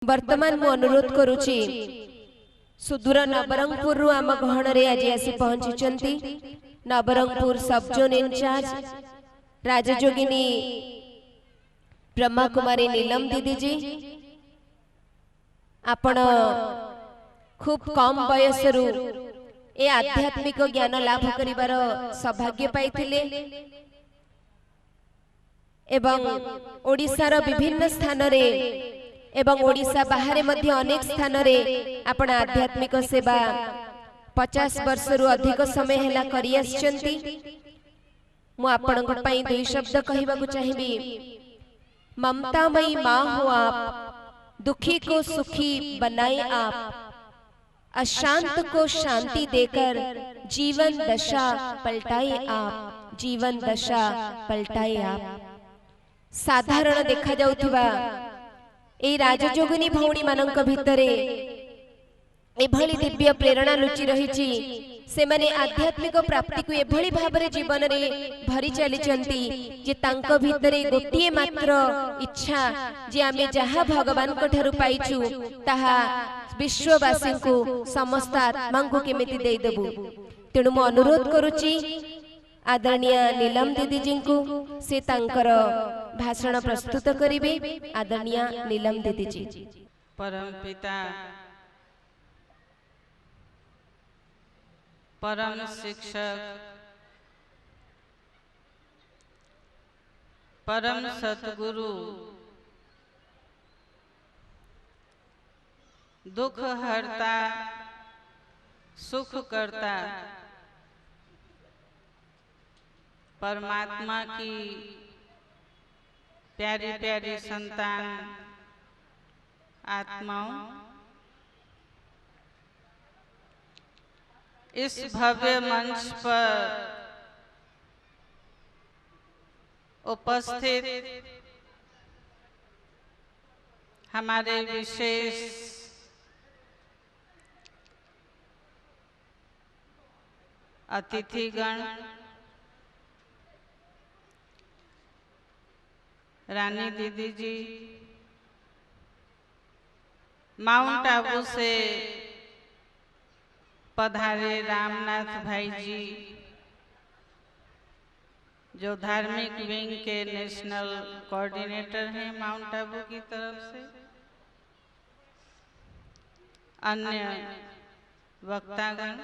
वर्तमान मु अनुरोध करुची सुदूर नवरंगपुर आम गहन आज आसी पहुंची नवरंगपुर सब जोन इंचार्ज राजजोगिनी ब्रह्मा कुमारी नीलम दीदी जी आपण खूब कम बयस रु ए आध्यात्मिक ज्ञान लाभ करिवार सौभाग्य पाइथिले एवं ओडिशार विभिन्न स्थान रे एवं ओडिशा बाहर मध्य अनेक स्थान रे आपण आध्यात्मिक सेवा 50 वर्ष रु अधिक समय हेला करि आछंती। मु आपनक पई दुई शब्द कहिबाकू चाहिबी। ममतामयी मां हो आप, दुखी को सुखी बनाए आप, अशांत को शांति देकर जीवन दशा पलटाए आप, जीवन दशा पलटाए आप। साधारण देखा जाउथिबा ए राजजोगिनी भौणी मानक भितरे एभली दिव्य प्रेरणा लुचि रहिछि। से माने आध्यात्मिक प्राप्ति को एभली भाबरे जीवन रे भरी चली चंती जे तांको भितरे गोटिए मात्र इच्छा जे आमे जहा भगवान को ठरु पाइछु ताहा विश्ववासी को समस्त आत्मा को केमिति देई देबु। तेणु मु अनुरोध करूची आदरणीय नीलम दीदी जी को से तांकर भाषण प्रस्तुत करिवे। आदरणीय नीलम दीदी जी। परम पिता परम शिक्षक परम सतगुरु दुख हरता सुख करता परमात्मा की प्यारी प्यारी संतान आत्माओं, इस भव्य मंच पर उपस्थित हमारे विशेष अतिथिगण, रानी दीदी जी, माउंट आबू से पधारे रामनाथ भाई जी जो धार्मिक विंग के नेशनल कोऑर्डिनेटर हैं माउंट आबू की तरफ से, अन्य वक्तागण,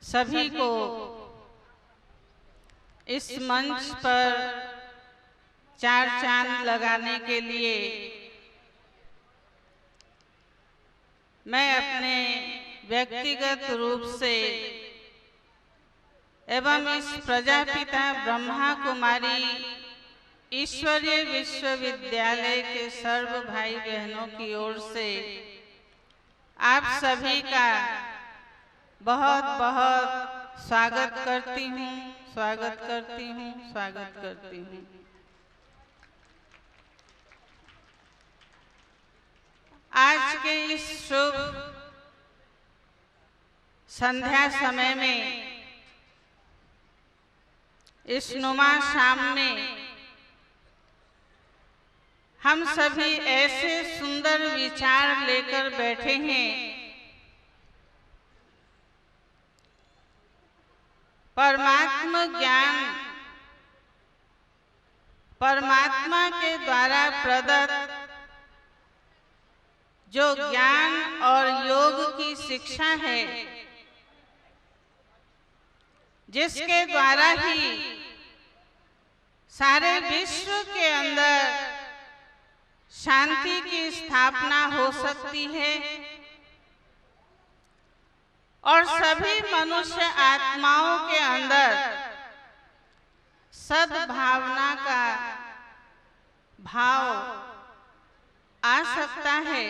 सभी को इस मंच पर चार चांद लगाने के लिए मैं अपने व्यक्तिगत रूप से एवं इस प्रजापिता ब्रह्मा कुमारी ईश्वरीय विश्वविद्यालय के सर्व भाई बहनों की ओर से आप सभी का बहुत बहुत स्वागत करती हूँ, स्वागत करती हूँ, स्वागत करती हूँ। आज के इस शुभ संध्या समय में, इस नुमा शाम में हम सभी ऐसे सुंदर विचार लेकर बैठे हैं। परमात्मा ज्ञान, परमात्मा के द्वारा प्रदत्त जो ज्ञान और योग की शिक्षा है, जिसके द्वारा ही सारे विश्व के अंदर शांति की स्थापना हो सकती है और सभी मनुष्य आत्माओं के अंदर सद्भावना का भाव आ सकता है।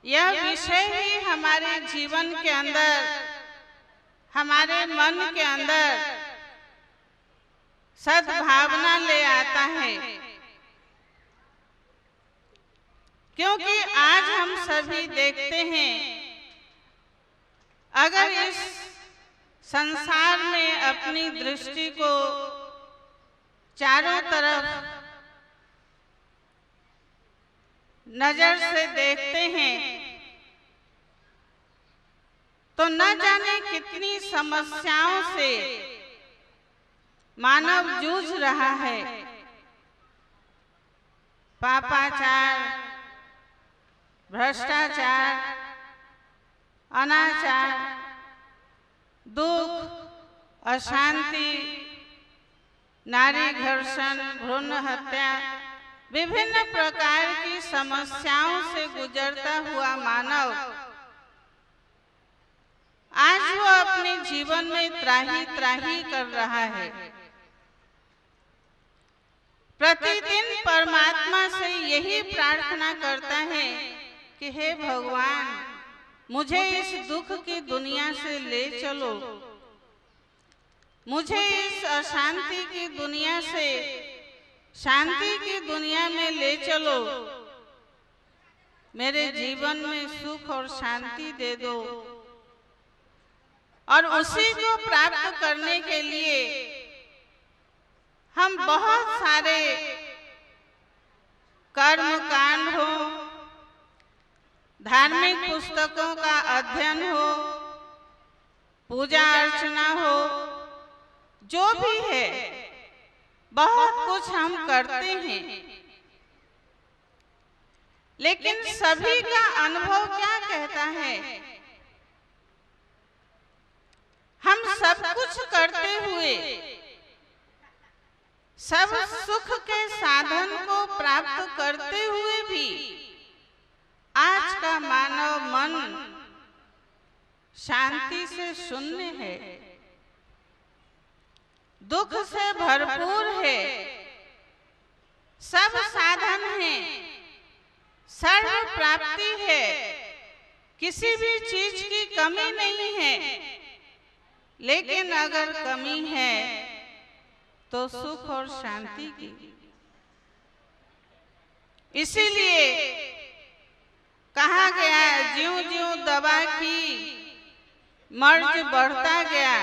यह विषय ही हमारे जीवन के अंदर, हमारे मन के अंदर सद्भावना ले आता है, क्योंकि आज हम सभी देखते हैं अगर इस संसार में अपनी दृष्टि को चारों तरफ नजर से देखते हैं तो न जाने कितनी समस्याओं से मानव जूझ रहा है। पापाचार, भ्रष्टाचार, अनाचार, दुख, अशांति, नारी घर्षण, भ्रूण हत्या, विभिन्न प्रकार की समस्याओं से गुजरता हुआ मानव आज वो अपने जीवन में त्राही त्राही कर रहा है। प्रतिदिन परमात्मा से यही प्रार्थना करता है कि हे भगवान, मुझे इस दुख की दुनिया से ले चलो, मुझे इस अशांति की दुनिया से शांति की दुनिया में ले चलो, मेरे जीवन में सुख और शांति दे दो। और उसी को प्राप्त करने के लिए हम बहुत सारे कर्म कांड हो, धार्मिक पुस्तकों का अध्ययन हो, पूजा अर्चना हो, जो भी है बहुत कुछ हम करते हैं, लेकिन सभी का अनुभव क्या कहता है? हम सब कुछ करते हुए, सब सुख के साधन को प्राप्त करते हुए भी आज का मानव मन शांति से शून्य है, दुख से भरपूर है। सब साधन है, सर्व प्राप्ति है, किसी भी चीज की कमी नहीं है, लेकिन अगर कमी है तो सुख और शांति की। इसीलिए कहा गया, ज्यों ज्यों दवा की मर्ज बढ़ता गया।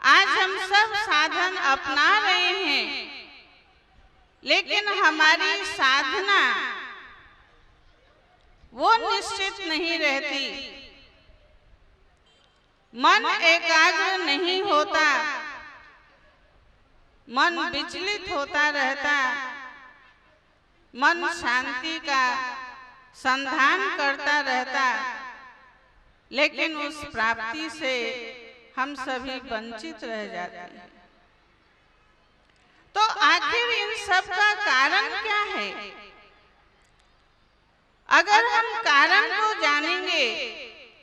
आज हम सब साधन अपना रहे हैं, लेकिन हमारी साधना वो निश्चित नहीं रहती, मन एकाग्र नहीं होता, मन विचलित होता रहता, मन शांति का संधान करता रहता, लेकिन उस प्राप्ति से हम सभी वंचित रह जाते हैं। तो आखिर इन सब का कारण क्या है? अगर हम कारण को जानेंगे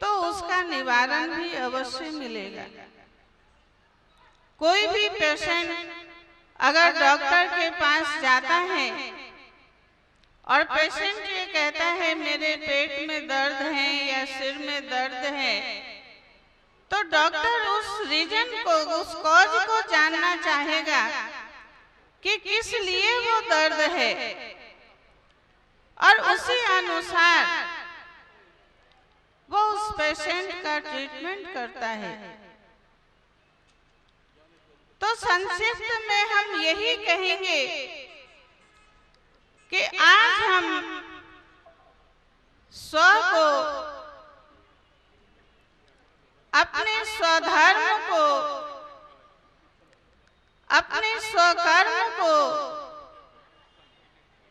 तो उसका निवारण भी अवश्य मिलेगा। कोई भी पेशेंट अगर डॉक्टर के पास जाता है और पेशेंट ये कहता है मेरे पेट में दर्द है या सिर में दर्द है, तो डॉक्टर उस रीजन को, उस कॉज को जानना चाहेगा कि किस लिए वो दर्द है, और उसी अनुसार वो उस पेशेंट का ट्रीटमेंट करता है। तो संक्षिप्त में हम यही कहेंगे कि आज हम स्व को, अपने स्वधर्म को, अपने स्वकर्म को,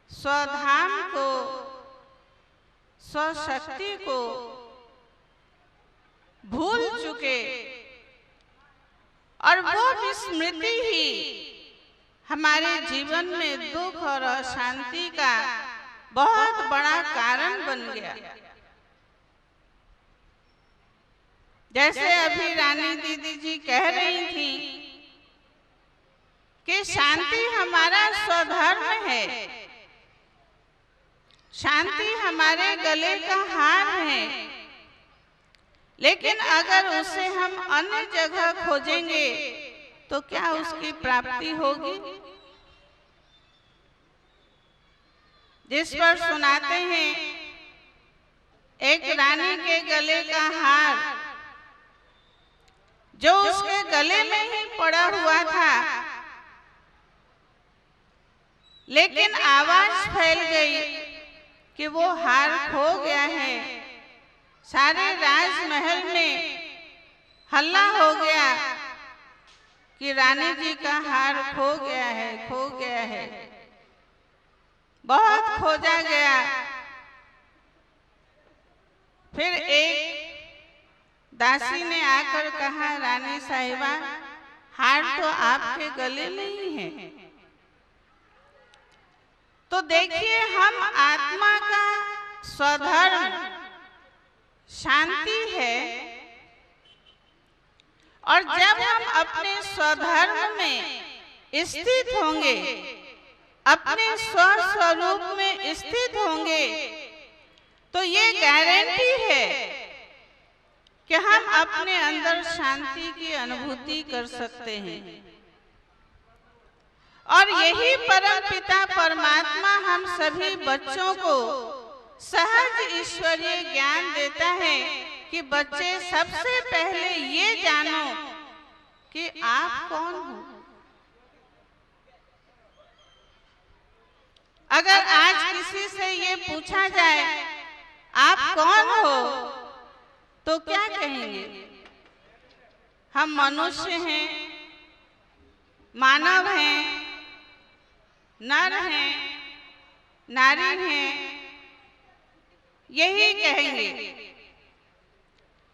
स्वधाम को, स्वशक्ति को भूल चुके, और वो विस्मृति ही हमारे जीवन में दुख और अशांति का बहुत बड़ा कारण बन गया। जैसे अभी रानी दीदी जी कह रही थी कि शांति हमारा स्वधर्म है, शांति हमारे गले का हार है, लेकिन अगर उसे हम अन्य जगह खोजेंगे तो क्या उसकी प्राप्ति होगी? जिस पर सुनाते हैं एक रानी के गले का हार जो उसके गले में ही पड़ा हुआ था, लेकिन आवाज फैल गई कि वो हार खो गया है। सारे राजमहल में हल्ला हो गया कि रानी जी का हार खो गया है, खो गया है। बहुत खोजा गया। फिर एक दासी ने आकर कहा, रानी साहिबा, हार तो आपके गले में ही है। तो देखिए, हम आत्मा का स्वधर्म शांति है, और जब हम अपने स्वधर्म में स्थित होंगे, अपने स्वस्वरूप में स्थित होंगे, तो ये गारंटी है कि हम अपने अंदर शांति की अनुभूति कर सकते हैं। और यही परमपिता परमात्मा हम सभी बच्चों को सहज ईश्वरीय ज्ञान देता है कि बच्चे, सबसे पहले ये जानो कि आप कौन हो। अगर आज किसी से ये पूछा जाए आप कौन हो, तो क्या कहेंगे? हम मनुष्य हैं, मानव हैं, नर हैं, नारी हैं, यही कहेंगे।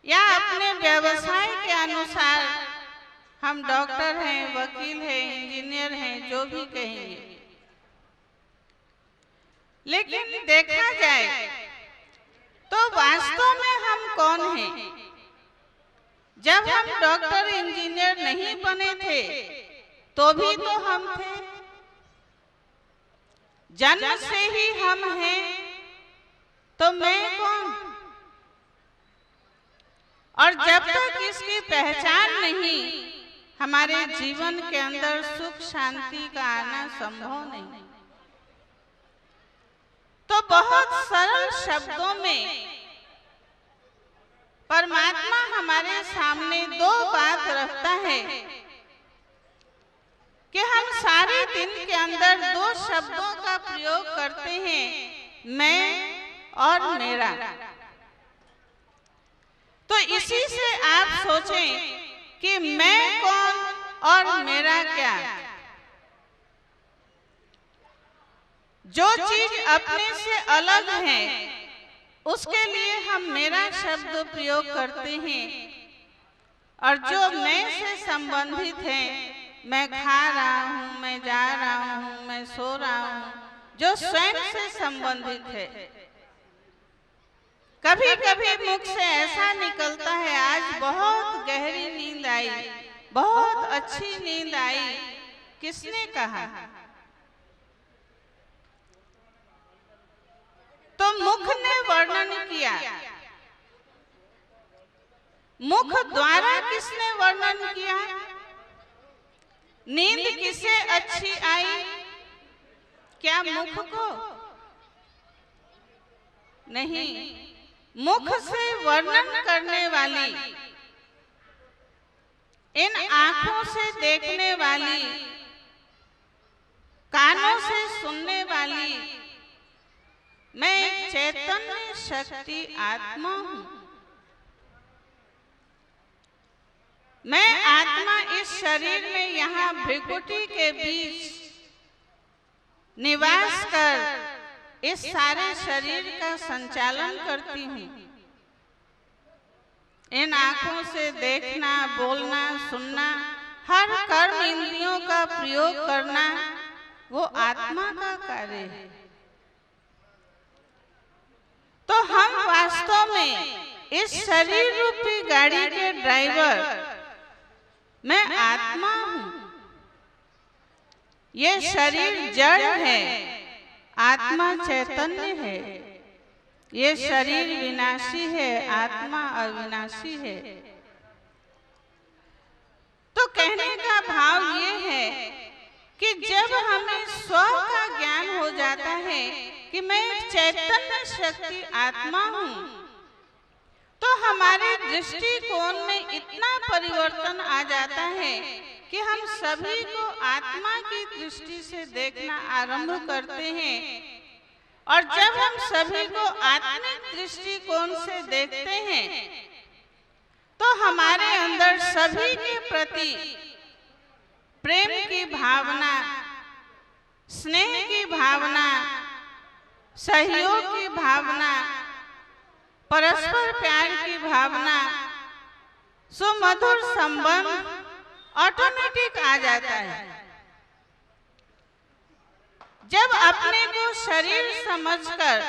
या अपने व्यवसाय के अनुसार हम डॉक्टर हैं, वकील हैं, इंजीनियर हैं, जो भी कहेंगे। लेकिन देखा जाए तो वास्तव में हम कौन हैं? जब हम डॉक्टर इंजीनियर नहीं बने थे तो भी तो हम थे। जन्म से ही हम हैं, तो मैं कौन? और जब तक इसकी पहचान नहीं, हमारे जीवन के अंदर सुख शांति का आना संभव नहीं। तो बहुत सरल शब्दों में परमात्मा हमारे सामने दो बात रखता है कि हम सारे दिन के अंदर दो शब्दों का प्रयोग करते हैं, मैं और मेरा। तो इसी से आप सोचें कि मैं कौन और मेरा क्या। जो चीज अपने से अलग है उसके लिए हम मेरा शब्द प्रयोग करते हैं, और जो मैं से संबंधित है, मैं खा रहा हूँ, मैं जा रहा हूँ, मैं सो रहा हूँ, जो स्वयं से संबंधित है। कभी कभी मुख से ऐसा निकलता है, आज बहुत गहरी नींद आई, बहुत अच्छी नींद आई। किसने कहा? तो मुख ने वर्णन किया। मुख द्वारा किसने वर्णन किया? नींद किसे अच्छी आई? क्या मुख को? नहीं, मुख से वर्णन करने वाली, इन आंखों से देखने वाली, कानों से सुनने वाली, मैं एक चैतन्य शक्ति आत्मा हूं। मैं आत्मा इस शरीर में यहाँ भृकुटी के बीच निवास कर इस सारे शरीर का संचालन करती हूँ। इन आंखों से देखना, बोलना, सुनना, हर कर्म इंद्रियों का प्रयोग करना, वो आत्मा का कार्य है। तो हम वास्तव में इस शरीर रूपी गाड़ी के ड्राइवर, मैं आत्मा हूं। ये शरीर जड़ है, आत्मा चैतन्य है। ये शरीर विनाशी है, आत्मा अविनाशी है। तो कहने का भाव ये है कि जब हमें स्व का ज्ञान हो जाता है कि मैं एक चैतन्य शक्ति आत्मा हूँ, तो हमारे दृष्टिकोण में इतना परिवर्तन आ जाता है कि हम सभी को आत्मा की दृष्टि से देखना आरंभ करते हैं। और जब हम सभी को आत्मिक दृष्टिकोण से देखते हैं तो हमारे अंदर सभी के प्रति प्रेम की भावना, स्नेह की भावना, सहयोग की भावना, परस्पर प्यार की भावना, सुमधुर संबंध ऑटोमेटिक आ जाता है। जब अपने को शरीर समझकर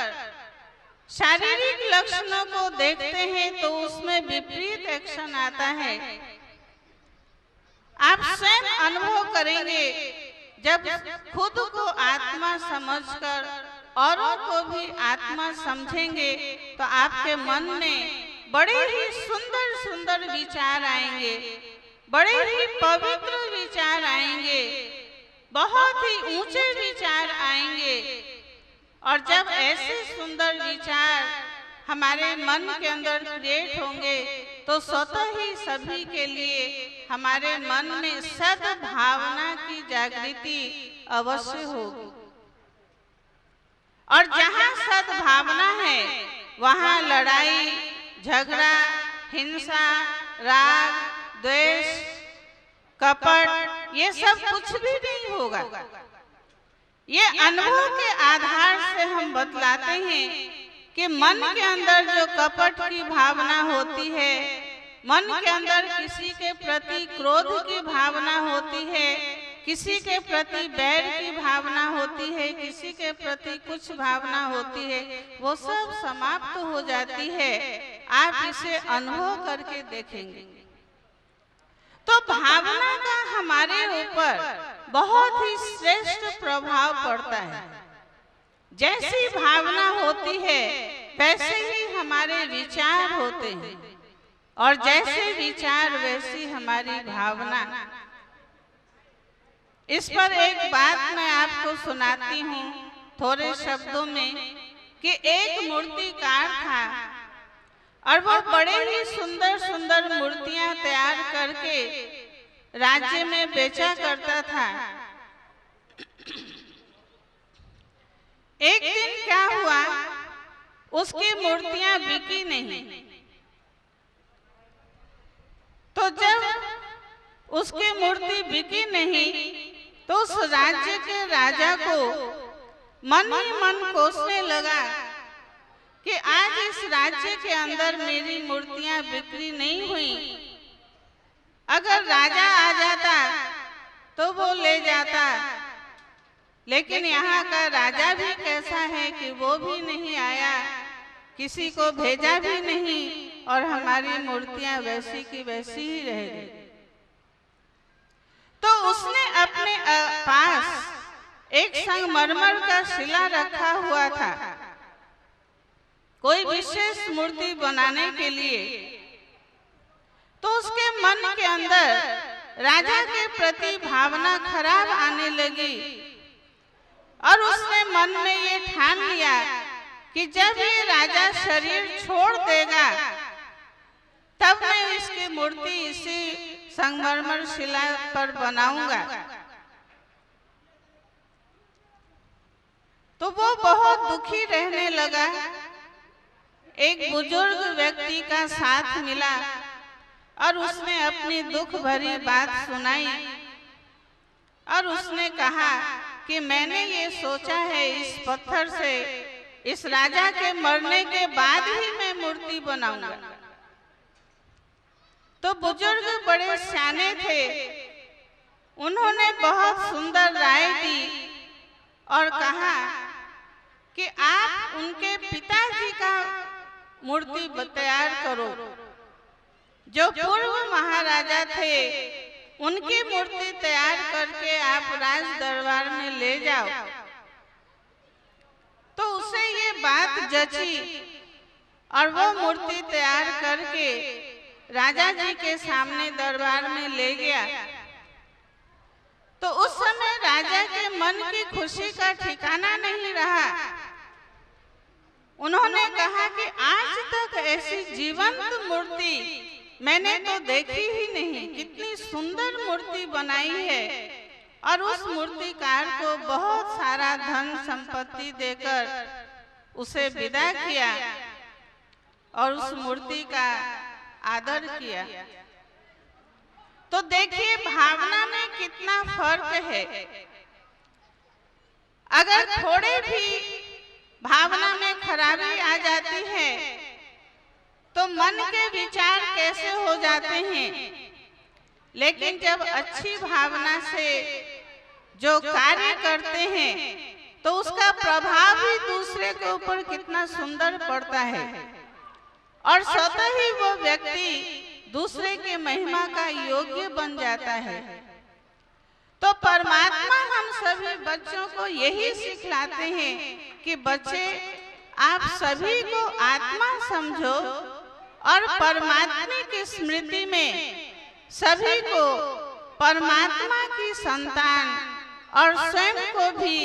शारीरिक लक्षणों को देखते हैं तो उसमें विपरीत एक्शन आता है। आप स्वयं अनुभव करेंगे, जब खुद को आत्मा समझकर औरों को भी आत्मा समझेंगे तो आपके मन में बड़े ही सुंदर सुंदर विचार आएंगे, बड़े ही पवित्र विचार आएंगे, बहुत ही ऊंचे विचार आएंगे। और जब ऐसे सुंदर विचार हमारे मन के अंदर क्रिएट होंगे तो स्वतः ही सभी के लिए हमारे मन में सद्भावना की जागृति अवश्य होगी। और जहाँ सद्भावना है वहाँ लड़ाई, झगड़ा, हिंसा, राग, द्वेष, कपट, ये सब कुछ भी नहीं होगा। ये अनुभव के आधार से हम बतलाते हैं कि मन के अंदर जो कपट की भावना होती है, मन के अंदर किसी के प्रति क्रोध की भावना होती है, किसी के प्रति बैर की भावना होती है, किसी के प्रति कुछ भावना होती है, वो सब समाप्त हो जाती है। आप इसे अनुभव करके देखेंगे तो भावना का हमारे ऊपर बहुत ही श्रेष्ठ प्रभाव पड़ता है। जैसी भावना होती है वैसे ही हमारे विचार होते हैं, और जैसे विचार वैसी हमारी भावना। इस पर एक बात मैं आपको सुनाती हूँ थोड़े शब्दों में कि एक मूर्तिकार था और वो बड़े ही सुंदर सुंदर मूर्तियां तैयार करके राज्य में बेचा करता था। एक दिन क्या हुआ, उसकी मूर्तियां बिकी नहीं। तो जब उसकी मूर्ति बिकी नहीं तो उस राज्य के राजा को मन ही मन कोसने लगा कि आज इस राज्य के अंदर मेरी मूर्तियां बिक्री नहीं हुई। अगर राजा आ जाता तो वो ले जाता, लेकिन यहाँ का राजा भी कैसा है कि वो भी नहीं आया, किसी को भेजा भी नहीं, और हमारी मूर्तियां वैसी की वैसी ही रह गई। तो उसने अपने पास एक संगमरमर का शिला रखा हुआ था कोई विशेष मूर्ति बनाने के लिए। तो उसके मन के अंदर राजा के प्रति भावना खराब आने लगी और उसने मन में ये ठान लिया कि जब ये राजा शरीर छोड़ देगा तब मैं इसकी मूर्ति इसी संगमरमर शिला पर बनाऊंगा। तो वो बहुत दुखी रहने लगा। एक बुजुर्ग व्यक्ति का साथ मिला और उसने अपनी दुख भरी बात सुनाई और उसने कहा कि मैंने ये सोचा है इस पत्थर से इस राजा के मरने के बाद ही मैं मूर्ति बनाऊंगा। तो बुजुर्ग बड़े सियाने थे, उन्होंने बहुत सुंदर राय दी और कहा कि आप उनके पिताजी का मूर्ति तैयार करो, जो पूर्व महाराजा थे उनकी मूर्ति तैयार करके आप राज दरबार में ले जाओ। तो उसे ये बात जची और वो मूर्ति तैयार करके राजा जी के सामने दरबार में ले गया। तो उस समय राजा के मन की खुशी का ठिकाना नहीं रहा। उन्होंने कहा कि आज तक ऐसी जीवंत मूर्ति मैंने तो देखी ही नहीं, कितनी सुंदर मूर्ति बनाई है। और उस मूर्तिकार को बहुत सारा धन संपत्ति देकर उसे विदा किया और उस मूर्ति का आदर किया। तो देखिए भावना में कितना फर्क है। अगर थोड़े भी भावना में खराबी आ जाती है तो मन के विचार कैसे हो जाते हैं, लेकिन जब अच्छी भावना से जो कार्य करते हैं तो उसका प्रभाव भी दूसरे के ऊपर कितना सुंदर पड़ता है और स्वतः ही वो व्यक्ति दूसरे के महिमा का योग्य बन जाता है। तो परमात्मा हम सभी बच्चों को यही सिखलाते हैं कि बच्चे आप सभी को आत्मा समझो और परमात्मा की स्मृति में सभी को परमात्मा की संतान और स्वयं को भी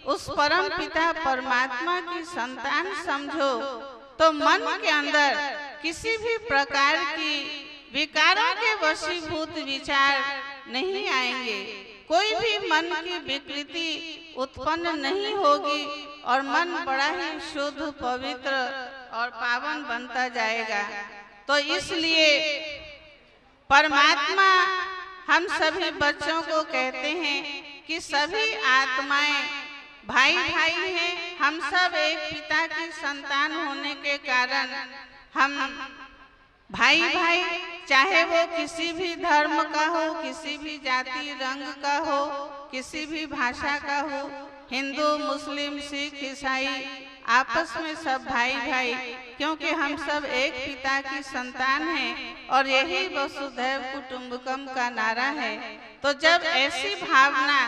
उस परम पिता परमात्मा की संतान समझो, तो मन के अंदर किसी भी प्रकार की विकारों के वशीभूत विचार नहीं आएंगे, कोई भी मन की विकृति उत्पन्न नहीं होगी और मन बड़ा ही शुद्ध पवित्र और पावन बनता जाएगा। तो इसलिए परमात्मा हम सभी बच्चों को कहते हैं कि सभी आत्माएं भाई भाई हैं। हम सब एक पिता की संतान होने के कारण हम भाई भाई, चाहे वो किसी भी धर्म का हो, किसी भी जाति रंग का हो, किसी भी भाषा का हो, हिंदू मुस्लिम सिख ईसाई, आपस में सब भाई भाई, क्योंकि हम सब एक पिता की संतान हैं और यही वसुधैव कुटुंबकम का नारा है। तो जब ऐसी भावना,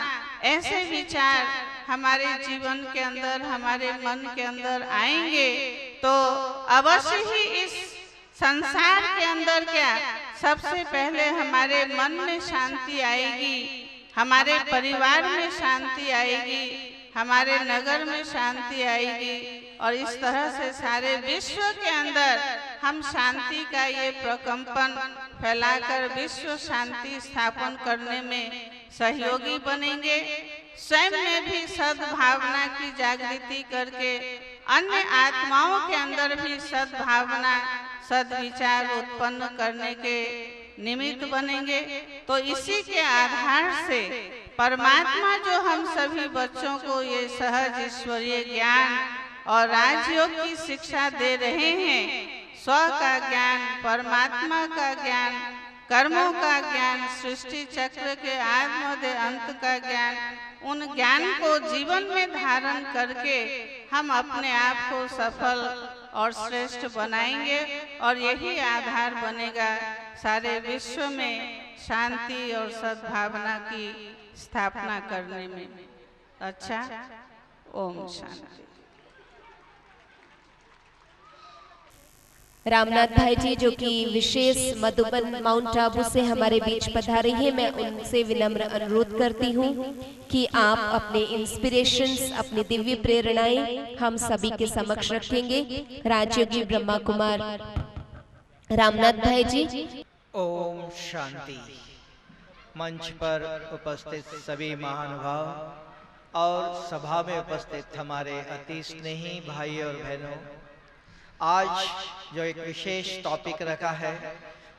ऐसे विचार हमारे जीवन के अंदर, हमारे मन के अंदर आएंगे तो अवश्य ही इस संसार के अंदर क्या सबसे पहले हमारे मन में शांति आएगी, हमारे परिवार में शांति आएगी, हमारे नगर में शांति आएगी और इस तरह से सारे विश्व के अंदर हम शांति का ये प्रकंपन फैलाकर विश्व शांति स्थापन करने में सहयोगी बनेंगे। स्वयं में भी सद्भावना की जागृति करके अन्य आत्माओं के अंदर भी सद्भावना सद्विचार उत्पन्न करने के निमित्त बनेंगे। तो इसी के आधार से परमात्मा जो हम सभी बच्चों को ये सहज ईश्वरीय ज्ञान और राजयोग की शिक्षा दे रहे हैं, स्व का ज्ञान, परमात्मा का ज्ञान, कर्मों का ज्ञान, सृष्टि चक्र के आदि मध्य अंत का ज्ञान, उन ज्ञान को जीवन में धारण करके हम अपने आप को सफल और श्रेष्ठ बनाएंगे और यही आधार बनेगा सारे विश्व में शांति और सद्भावना की स्थापना करने में। अच्छा, ओम शांति। रामनाथ भाई जी जो कि विशेष मधुबन माउंट आबू से हमारे बीच पधारे हैं, मैं उनसे विनम्र अनुरोध करती हूँ कि आप अपने इंस्पिरेशंस, अपनी दिव्य प्रेरणाएं हम सभी के समक्ष रखेंगे। राजयोगी ब्रह्मा कुमार रामनाथ भाई जी। ओम शांति। मंच पर उपस्थित सभी महानुभाव और सभा में उपस्थित हमारे अति स्नेही भाई और बहनों, आज जो एक विशेष टॉपिक रखा है,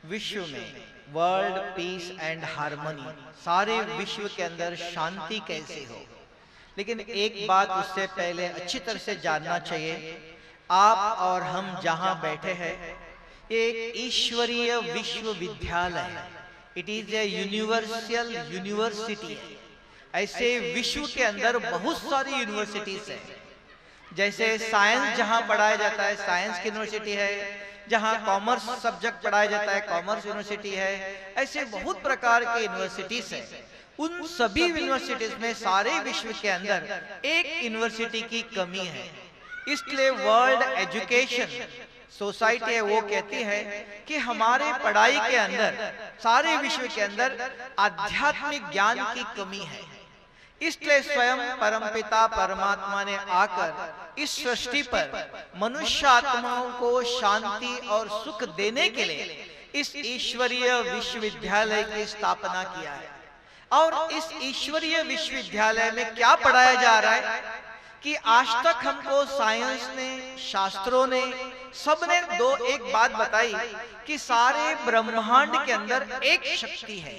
विश्व में वर्ल्ड पीस एंड हार्मनी, सारे विश्व के अंदर शांति कैसे हो। लेकिन एक बात उससे पहले अच्छी तरह से जानना चाहिए, आप और हम जहां बैठे हैं एक ईश्वरीय विश्वविद्यालय है। It is a universal university. ऐसे विश्व के अंदर बहुत सारी यूनिवर्सिटीज है। जैसे साइंस जहां पढ़ाया जाता है साइंस की यूनिवर्सिटी है, जहां कॉमर्स सब्जेक्ट पढ़ाया जाता है कॉमर्स यूनिवर्सिटी है। ऐसे बहुत प्रकार के यूनिवर्सिटीज है। उन सभी यूनिवर्सिटीज में सारे विश्व के अंदर एक यूनिवर्सिटी की कमी है। इसलिए वर्ल्ड एजुकेशन सोसाइटी है वो कहती है कि हमारे पढ़ाई के अंदर, सारे विश्व के अंदर आध्यात्मिक ज्ञान की कमी है। इसलिए स्वयं परमपिता परमात्मा ने आकर इस सृष्टि पर मनुष्य आत्माओं को शांति और सुख देने के लिए इस ईश्वरीय विश्वविद्यालय की स्थापना किया है। और इस ईश्वरीय विश्वविद्यालय में क्या पढ़ाया जा रहा है? कि आज तक हमको साइंस ने, शास्त्रों ने, सबने एक बात बताई कि सारे ब्रह्मांड के अंदर एक शक्ति है।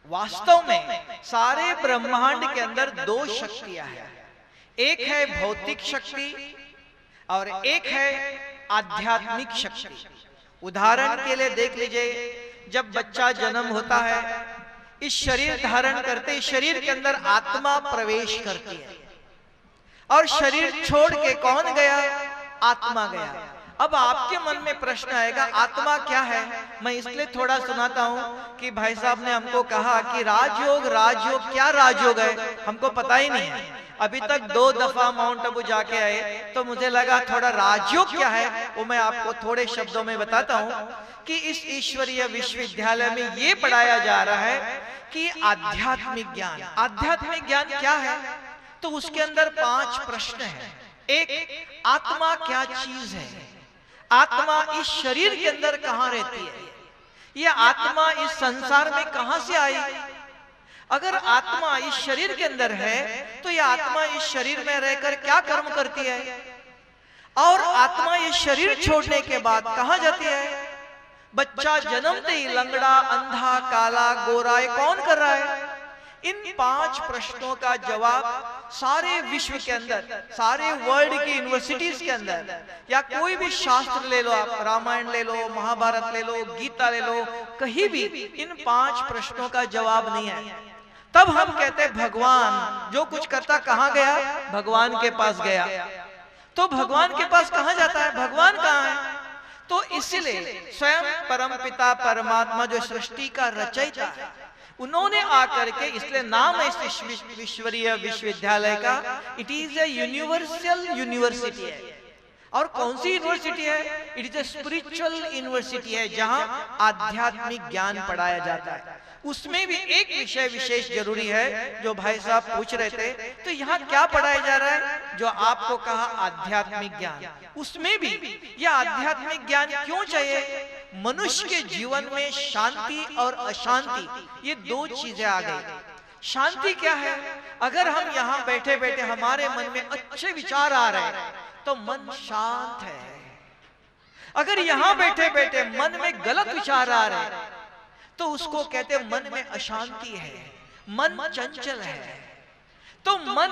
वास्तव में सारे ब्रह्मांड के अंदर दो शक्तियां हैं, एक है भौतिक शक्ति और एक है आध्यात्मिक शक्ति। उदाहरण के लिए देख लीजिए, जब बच्चा जन्म होता है, इस शरीर धारण करते शरीर के अंदर आत्मा प्रवेश करती है और शरीर छोड़ के कौन गया? आत्मा गया। अब आपके मन में प्रश्न आएगा, आत्मा क्या है? मैं इसलिए थोड़ा सुनाता हूं कि भाई साहब ने हमको कहा कि राजयोग, राजयोग क्या राजयोग है हमको पता ही नहीं है। अभी तक 2 दफा माउंट आबू जाके आए, तो मुझे लगा थोड़ा राजयोग क्या है वो मैं आपको थोड़े शब्दों में बताता हूं कि इस ईश्वरीय विश्वविद्यालय में ये पढ़ाया जा रहा है कि आध्यात्मिक ज्ञान। आध्यात्मिक ज्ञान क्या है? तो उसके अंदर 5 प्रश्न हैं। एक, आत्मा क्या चीज है? आत्मा इस शरीर के अंदर कहां रहती है? यह आत्मा इस संसार में कहां से आई? अगर आत्मा इस शरीर के अंदर है तो यह आत्मा इस शरीर में रहकर क्या कर्म करती है? और आत्मा ये शरीर छोड़ने के बाद कहां जाती है? बच्चा जन्मते ही लंगड़ा, अंधा, काला, गोरा कौन कर रहा है? इन 5 प्रश्नों का जवाब सारे विश्व के अंदर, सारे वर्ल्ड की यूनिवर्सिटीज के अंदर, या कोई भी शास्त्र ले लो आप, रामायण ले लो, महाभारत ले लो, गीता ले लो, कहीं भी इन 5 प्रश्नों का जवाब नहीं है। तब हम कहते हैं भगवान जो कुछ करता कहां गया? भगवान के पास गया। तो भगवान के पास कहां जाता है? भगवान कहां है? तो इसलिए स्वयं परमपिता परमात्मा जो सृष्टि का रचयिता है, उन्होंने आकर के, इसलिए नाम है इस ईश्वरीय विश्वविद्यालय का, it is a universal university है। और कौन सी यूनिवर्सिटी है? It is a spiritual university है, जहां आध्यात्मिक ज्ञान पढ़ाया जाता है। उसमें भी एक विषय विशेष जरूरी है जो भाई साहब पूछ रहे थे, तो यहाँ क्या पढ़ाया जा रहा है? जो आपको कहा आध्यात्मिक ज्ञान, उसमें भी यह आध्यात्मिक ज्ञान क्यों चाहिए? मनुष्य के जीवन में शांति और अशांति, ये 2 चीजें आ गई। शांति क्या है? अगर हम यहाँ बैठे बैठे हमारे मन में अच्छे विचार आ रहे हैं तो मन शांत है। अगर यहाँ बैठे बैठे मन में गलत विचार आ रहे हैं तो उसको कहते हैं मन में अशांति है, मन चंचल है। तो मन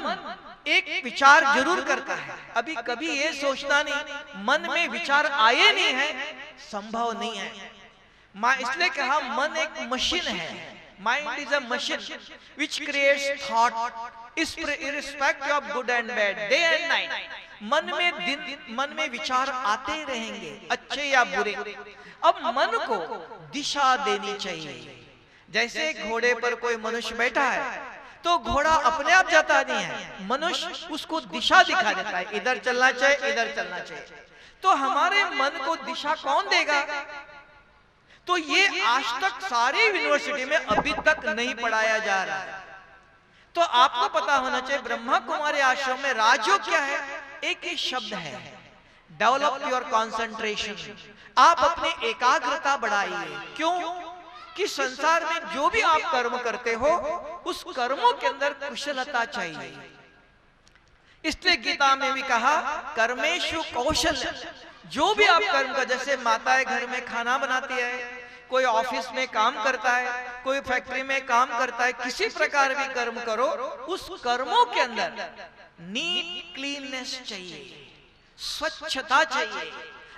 एक विचार जरूर करता है। अभी कभी ये सोचना नहीं मन में विचार आए नहीं है, संभव नहीं है। मैं इसलिए कहा मन एक मशीन है। Mind is a machine which creates thought irrespective of good and bad, day and night। मन में विचार आते रहेंगे, अच्छे या बुरे। अब मन को दिशा देनी चाहिए। जैसे घोड़े पर कोई मनुष्य बैठा है तो घोड़ा अपने आप जाता नहीं है, मनुष्य उसको दिशा दिखा देता है, इधर चलना चाहिए, इधर चलना चाहिए। तो हमारे मन को दिशा कौन देगा? तो ये आज तक सारी यूनिवर्सिटी में अभी तक नहीं पढ़ाया जा रहा है। तो आपको पता होना चाहिए ब्रह्मा कुमारी आश्रम में राजयोग क्या है? एक ही शब्द है, डेवलप योर कॉन्सेंट्रेशन। आप अपनी एकाग्रता बढ़ाइए। क्यों? कि संसार में जो भी आप कर्म करते हो उस कर्मों के अंदर कुशलता चाहिए। इसलिए गीता में भी कहा कर्मेषु कौशल्य। जो भी आप कर्म कर, जैसे माताएं घर में खाना बनाती है, कोई ऑफिस में काम करता है, कोई फैक्ट्री में काम करता है, किसी प्रकार भी कर्म करो, उस कर्मों के अंदर नीट क्लीननेस चाहिए, स्वच्छता चाहिए।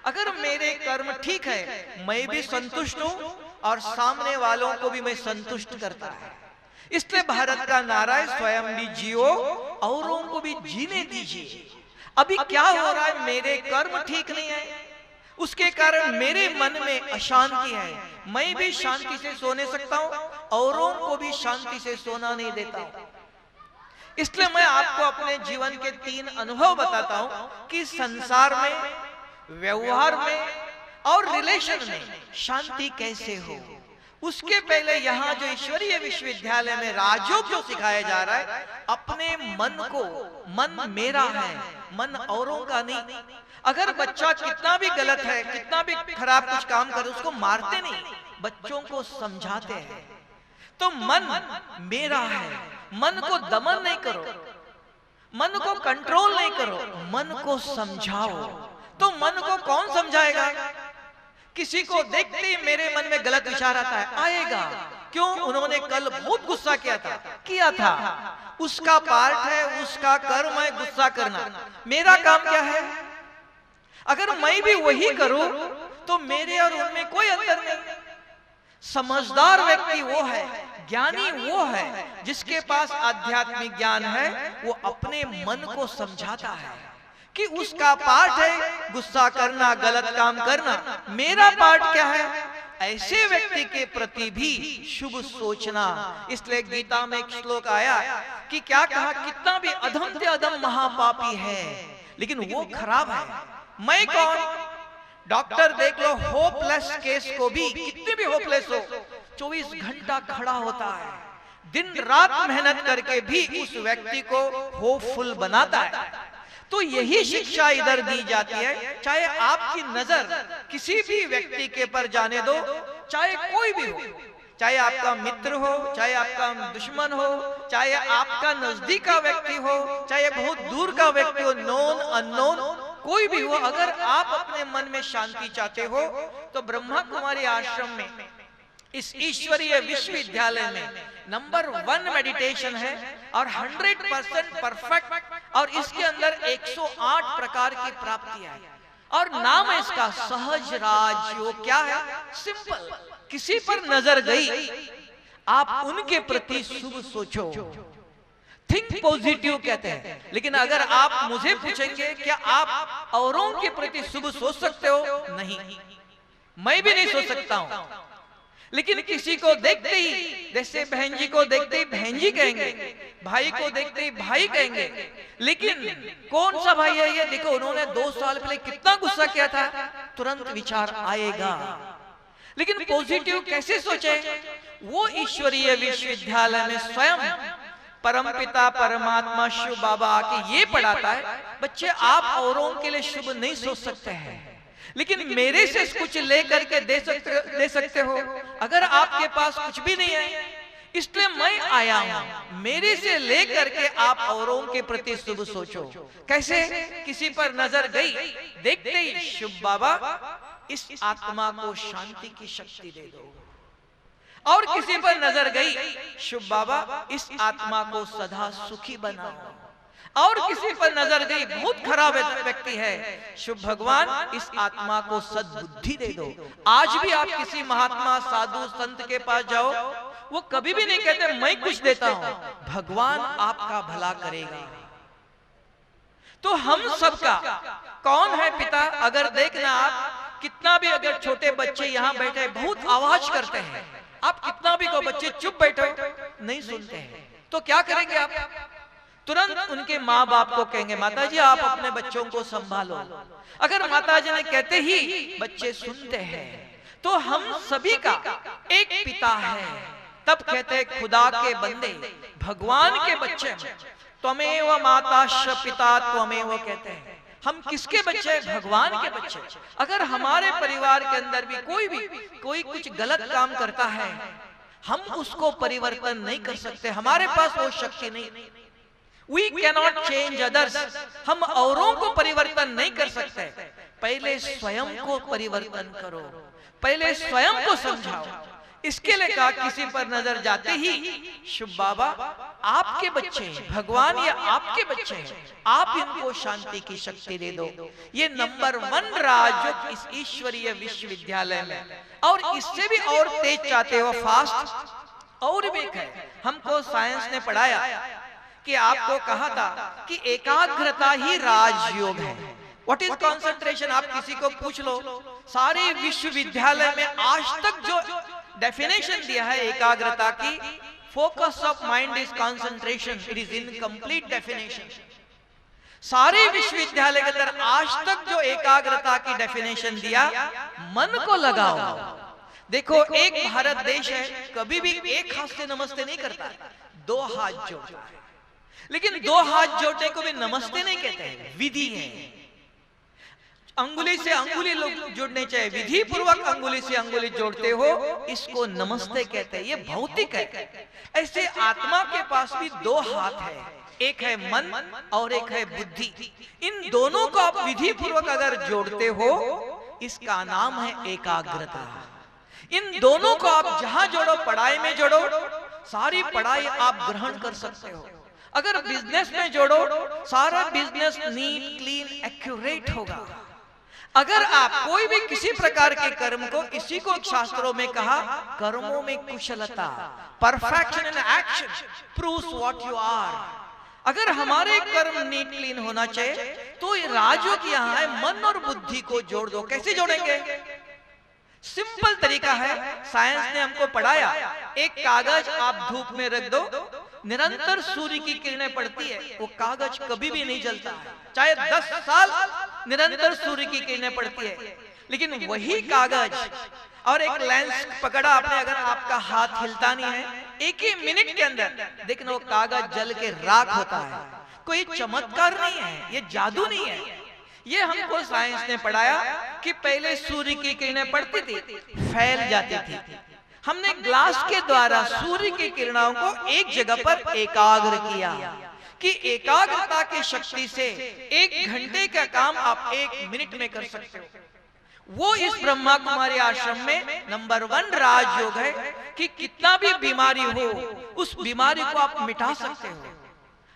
अगर मेरे कर्म ठीक है, मैं भी संतुष्ट हूं और सामने वालों को भी मैं संतुष्ट करता है। इसलिए भारत का नारा है स्वयं भी जियो औरों को भी जीने दीजिए। अभी क्या हो रहा है? मेरे कर्म ठीक नहीं है, उसके कारण मेरे मन में अशांति है। मैं भी शांति से सो नहीं सकता हूं, औरों को भी शांति से सोना नहीं देता हूं। इसलिए मैं आपको अपने जीवन के 3 अनुभव बताता हूं कि संसार में, व्यवहार में और रिलेशन में शांति कैसे हो। उसके पहले यहाँ जो ईश्वरीय विश्वविद्यालय में राजयोग जो सिखाया जा रहा है, अपने मन को, मन मेरा है, मन औरों का नहीं। अगर बच्चा कितना भी गलत है, कितना भी खराब कुछ काम करे, उसको मारते नहीं, बच्चों को समझाते हैं। तो मन मेरा है, मन को दमन नहीं करो। मन को कंट्रोल नहीं करो, मन को समझाओ। तो मन को कौन समझाएगा? किसी को देखते ही मेरे मन में गलत विचार आता है, आएगा। क्यों? उन्होंने कल बहुत गुस्सा किया था। उसका पार्ट है, उसका कर्म है गुस्सा करना। मेरा काम क्या है? अगर मैं भी वही करूं तो मेरे और उनमें कोई अंतर नहीं। समझदार व्यक्ति वो है, ज्ञानी वो है जिसके पास आध्यात्मिक ज्ञान है। वो अपने मन को समझाता है कि उसका पार्ट है गुस्सा करना, गलत काम करना। मेरा पार्ट क्या है? ऐसे व्यक्ति के प्रति भी शुभ सोचना। इसलिए गीता में एक श्लोक आया कि क्या कहा, कितना भी अधम से अधम महापापी है लेकिन वो खराब है। मैं कौन? डॉक्टर देख लो, होपलेस केस को भी, कितने भी होपलेस हो, 24 घंटा खड़ा होता है, दिन रात मेहनत करके भी उस व्यक्ति को होपफुल बनाता है। तो यही शिक्षा इधर दी जाती है। चाहे आपकी नजर किसी भी व्यक्ति के पर जाने दो, चाहे कोई भी हो, चाहे आपका मित्र हो, चाहे आपका दुश्मन हो, चाहे आपका नजदीक का व्यक्ति हो, चाहे बहुत दूर का व्यक्ति हो, नोन अननोन कोई भी हो, अगर आप अपने मन में शांति चाहते हो तो ब्रह्मा कुमारी आश्रम में, इस ईश्वरीय विश्वविद्यालय में नंबर 1 मेडिटेशन है और 100% परफेक्ट। और इसके अंदर 108 प्रकार की प्राप्तियां है और नाम है इसका सहज राजयोग। क्या है? सिंपल। किसी पर नजर गई, आप उनके प्रति शुभ सोचो, थिंक पॉजिटिव कहते हैं। लेकिन अगर आप मुझे पूछेंगे क्या आप औरों के प्रति शुभ सोच सकते हो? नहीं, मैं भी नहीं सोच सकता हूं। लेकिन किसी को देखते ही, जैसे बहन जी को देखते ही बहन जी कहेंगे, भाई को देखते ही भाई कहेंगे। लेकिन कौन सा भाई है ये? देखो उन्होंने 2 साल पहले कितना गुस्सा किया था, तुरंत विचार आएगा। लेकिन पॉजिटिव कैसे सोचे? वो ईश्वरीय विश्वविद्यालय में स्वयं परमपिता परमात्मा शिव बाबा आके ये पढ़ाता है, बच्चे आप औरों के लिए शुभ नहीं सोच सकते हैं, लेकिन मेरे से कुछ लेकर के दे सकते हो। अगर आपके पास कुछ भी नहीं है, इसलिए मैं आया हूं, मेरे से लेकर के आप औरों के प्रति शुभ सोचो। कैसे? किसी पर नजर गई, देखते ही शिव बाबा इस आत्मा को शांति की शक्ति दे दो। और किसी पर नजर गई, शिव बाबा इस आत्मा को सदा सुखी बनाओ। और किसी पर नजर गई, बहुत खराब व्यक्ति है, शिव भगवान इस आत्मा को सद्बुद्धि दे दो। आज भी आप किसी महात्मा साधु संत के पास जाओ, वो कभी भी नहीं कहते मैं कुछ देता हूं, भगवान आपका भला करेगा। तो हम सबका कौन है पिता? अगर देखना आप कितना भी, अगर छोटे बच्चे यहाँ बैठे बहुत आवाज करते हैं, आप कितना भी को बच्चे चुप बैठो नहीं सुनते हैं, तो क्या करेंगे आप? तुरंत उनके माँ बाप को कहेंगे माताजी आप अपने बच्चों को संभालो। अगर माताजी ने कहते ही बच्चे सुनते हैं, तो हम सभी का एक पिता है। तब कहते हैं खुदा के बंदे, भगवान के बच्चे, त्वमेव माताश्च पिता त्वमेव कहते हैं। हम किसके बच्चे हैं? भगवान के बच्चे। अगर हमारे परिवार के अंदर भी कोई कुछ गलत काम करता है, हम उसको परिवर्तन नहीं कर सकते, हमारे पास वो शक्ति नहीं। We cannot change others। हम औरों को परिवर्तन नहीं कर सकते। पहले स्वयं को परिवर्तन करो, पहले स्वयं को समझाओ। इसके लिए कहा किसी पर नजर जाते ही शिव बाबा आपके बच्चे हैं, भगवान ये आपके बच्चे हैं, आप इनको शांति की शक्ति दे दो। ये नंबर 1 राजयोग इस ईश्वरीय विश्वविद्यालय में। और इससे भी और तेज चाहते हो, फास्ट और भी है। हमको साइंस ने पढ़ाया कि आपको कहा था कि एकाग्रता ही राजयोग है। What is concentration? आप किसी को पूछ लो, सारे विश्वविद्यालय में आज तक जो डेफिनेशन दिया है एकाग्रता की, focus of mind is concentration, it is incomplete definition. सारे विश्वविद्यालय के अंदर आज तक जो एकाग्रता की डेफिनेशन दिया, मन को लगाओ। देखो एक भारत देश है, कभी भी एक हाथ से नमस्ते नहीं करता, 2 हाथ जोड़ता है। लेकिन 2 हाथ जोड़ने को भी नमस्ते नहीं कहते हैं, विधि है। अंगुली से अंगुली लोग जोड़ने चाहिए, विधि पूर्वक अंगुली से अंगुली जोड़ते हो, इसको नमस्ते कहते हैं। ये भौतिक है। ऐसे आत्मा के पास भी 2 हाथ है, एक है मन और एक है बुद्धि। इन दोनों को आप विधि पूर्वक अगर जोड़ते हो, इसका नाम है एकाग्रता। इन दोनों को आप जहां जोड़ो, पढ़ाई में जोड़ो, सारी पढ़ाई आप ग्रहण कर सकते हो। अगर बिजनेस में जोड़ो, सारा बिजनेस नीट, क्लीन, एक्यूरेट होगा। अगर आप कोई भी किसी प्रकार के कर्म को, इसी को शास्त्रों में कहा कर्मों में कुशलता, perfection in action proves what you are. अगर हमारे कर्म नीट क्लीन होना चाहिए, तो ये राजयोग यहाँ है, मन और बुद्धि को जोड़ दो। कैसे जोड़ेंगे? सिंपल तरीका है, साइंस ने हमको पढ़ाया। एक कागज आप धूप में रख दो, निरंतर सूर्य की किरणें पड़ती है, वो कागज कभी भी नहीं जलता, चाहे 10 साल निरंतर सूर्य की किरणें पड़ती है। लेकिन वही कागज और एक लेंस पकड़ा आपने, अगर आपका हाथ हिलता नहीं है, एक ही मिनट के अंदर देखना वो कागज जल के राख होता है। कोई चमत्कार नहीं है, ये जादू नहीं है। ये हमको साइंस ने पढ़ाया कि पहले सूर्य की किरणें पड़ती थी, फैल जाती थी। हमने ग्लास के द्वारा सूर्य की किरणों को एक जगह पर एकाग्र किया कि एकाग्रता की शक्ति से 1 घंटे का काम आप 1 मिनट में कर सकते हो। वो इस ब्रह्मा कुमारी आश्रम में नंबर 1 राजयोग है कि कितना भी बीमारी हो, उस बीमारी को आप मिटा सकते हो।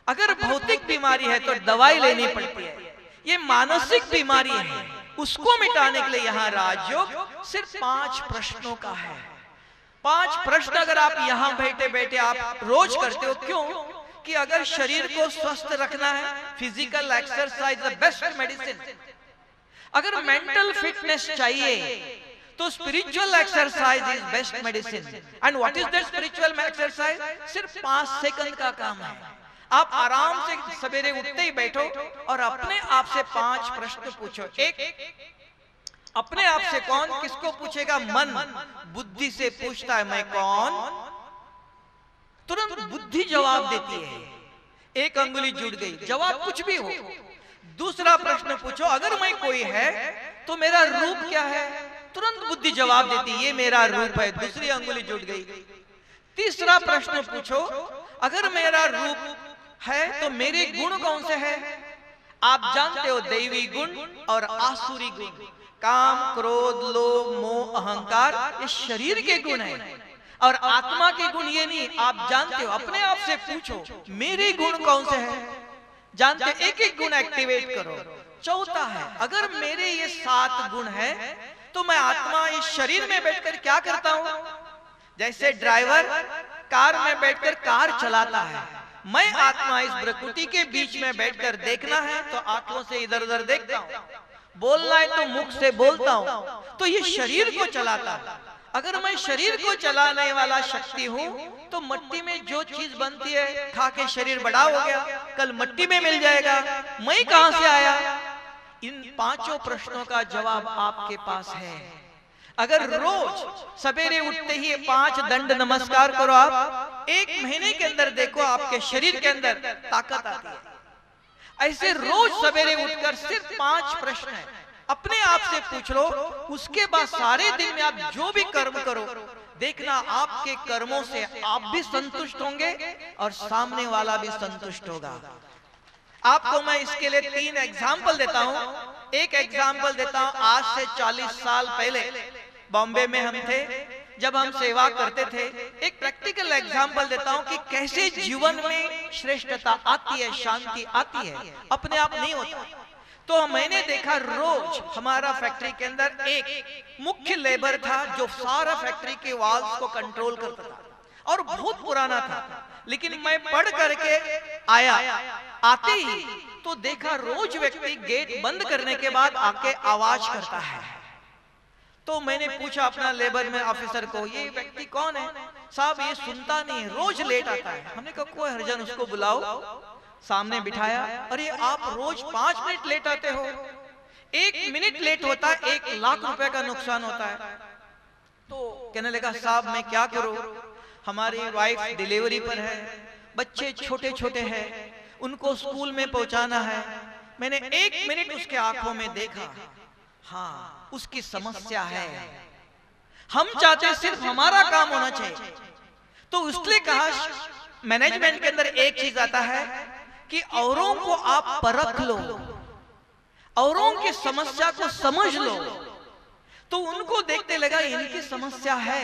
अगर भौतिक बीमारी है तो दवाई लेनी पड़ती है, ये मानसिक बीमारी है, उसको मिटाने के लिए यहाँ राजयोग सिर्फ 5 प्रश्नों का है। 5 प्रश्न अगर आप यहाँ बैठे बैठे आप रोज करते हो, क्यों? कि अगर शरीर को स्वस्थ रखना है, physical exercise the best medicine. अगर मेंटल फिटनेस चाहिए तो spiritual exercise is best medicine. And what is that spiritual exercise? सिर्फ 5 सेकंड का काम है। आप आराम से सवेरे उठते ही बैठो और अपने आप से 5 प्रश्न पूछो। एक, अपने आप से कौन किसको पूछेगा? मन बुद्धि से पूछता है मैं कौन, तुरंत बुद्धि जवाब देती है। 1 अंगुली जुड़ गई, जवाब कुछ भी हो। दूसरा प्रश्न पूछो, अगर मैं कोई है तो मेरा रूप क्या है? तुरंत बुद्धि जवाब देती है ये मेरा रूप है, दूसरी अंगुली जुड़ गई। तीसरा प्रश्न पूछो, अगर मेरा रूप है तो मेरे गुण कौन से हैं? आप जानते हो दैवी गुण और आसुरी गुण, काम, क्रोध, लोभ, मोह, अहंकार, ये शरीर के गुण हैं। और आत्मा के गुण ये नहीं, आप जानते हो। अपने आप से पूछो मेरे गुण कौन से हैं? जानते, एक एक गुण एक्टिवेट करो। चौथा है, अगर मेरे ये 7 गुण हैं तो मैं आत्मा इस शरीर में बैठकर क्या करता हूं? जैसे ड्राइवर कार में बैठकर कार चलाता है, मैं आत्मा इस प्रकृति के बीच में बैठकर देखना है तो आंखों से इधर उधर देखता हूँ, बोलना है तो मुख से बोलता हूँ, तो ये शरीर को चलाता है। अगर मैं शरीर को चलाने वाला शक्ति हूँ तो मट्टी में जो चीज बनती है खा के शरीर बड़ा हो गया, कल मट्टी में मिल जाएगा, मैं कहां से आया? इन 5 प्रश्नों का जवाब आपके पास है। अगर रोज सवेरे उठते ही 5 दंड नमस्कार करो, आप 1 महीने के अंदर देखो आपके शरीर के अंदर ताकत आती है। ऐसे रोज सवेरे उठकर सिर्फ 5 प्रश्न है, अपने आप से पूछ लो। उसके बाद सारे दिन में आप जो भी कर्म करो, देखना आपके कर्मों से आप भी संतुष्ट होंगे और सामने वाला भी संतुष्ट होगा। आपको मैं इसके लिए 3 एग्जाम्पल देता हूं। एक एग्जाम्पल देता हूं, आज से 40 साल पहले बॉम्बे में हम थे, जब हम सेवा करते थे। एक प्रैक्टिकल एग्जाम्पल देता हूं कि कैसे जीवन में श्रेष्ठता आती है, शांति आती है, अपने आप नहीं होता। तो मैंने देखा रोज हमारा फैक्ट्री के अंदर एक मुख्य लेबर था जो सारा फैक्ट्री के वॉल्स को कंट्रोल करता था और बहुत पुराना था। लेकिन मैं पढ़ करके आया, आते ही तो देखा रोज व्यक्ति गेट बंद करने के बाद आके आवाज करता है। तो मैंने पूछा अपना लेबर में ऑफिसर को, ये व्यक्ति कौन है? साहब ये सुनता नहीं, रोज लेट आता है। हमने कहा कोई हरजन उसको बुलाओ। सामने बिठाया, अरे आप रोज 5 मिनट लेट आते हो, 1 मिनट लेट होता है 1 लाख रुपए का नुकसान होता है। तो कहने लगा साहब मैं क्या करूं, हमारी वाइफ डिलीवरी पर है, बच्चे छोटे छोटे हैं, उनको स्कूल में पहुंचाना है। मैंने 1 मिनट उसके आंखों में देखा, हाँ उसकी समस्या है। हम चाहते सिर्फ हमारा काम होना चाहिए। तो उसने कहा मैनेजमेंट के अंदर एक चीज आता है कि औरों को आप परख लो, औरों की समस्या को समझ लो, तो उनको देखते लगा इनकी समस्या है,